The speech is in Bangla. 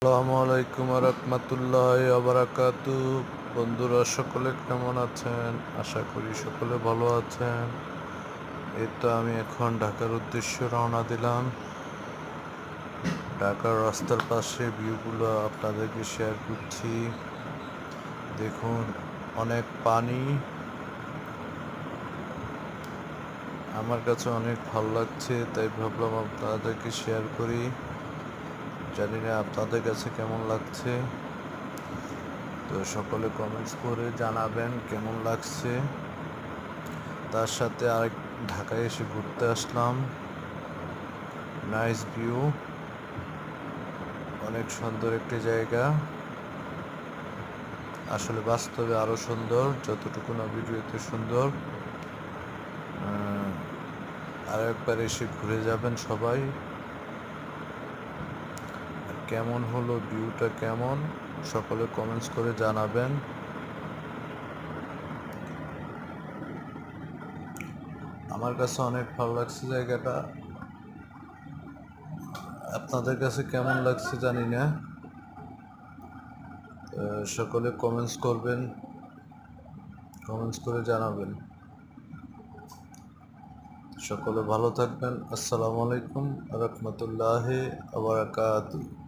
আসসালামু আলাইকুম রহমতুল্লাহি ওয়া বারাকাতুহু। বন্ধুরা সকলে কেমন আছেন? আশা করি সকলে ভালো আছেন। এই তো আমি এখন ঢাকার উদ্দেশ্যে রওনা দিলাম। ঢাকার রাস্তার পাশে ভিউগুলো আপনাদেরকে শেয়ার করছি। দেখুন, অনেক পানি। আমার কাছে অনেক ভালো লাগছে, তাই ভাবলাম আপনাদেরকে শেয়ার করি। জানি না আপনাদের কাছে কেমন লাগছে, তো সকলে কমেন্টস করে জানাবেন কেমন লাগছে। তার সাথে আরেক ঢাকায় এসে ঘুরতে আসলাম। নাইস ভিউ, অনেক সুন্দর একটি জায়গা। আসলে বাস্তবে আরো সুন্দর, যতটুকু না ভিডিওতে সুন্দর। আর একবার এসে ঘুরে যাবেন সবাই। আর কেমন হলো ভিউটা, কেমন সকলে কমেন্টস করে জানাবেন। আমার কাছে অনেক ভালো লাগছে জায়গাটা। আপনাদের কাছে কেমন লাগছে জানি না। সকলে কমেন্টস করবেন, কমেন্টস করে জানাবেন। সকলে ভালো থাকবেন। আসসালামু আলাইকুম রহমতুল্লাহি ওয়া বারাকাতুহু।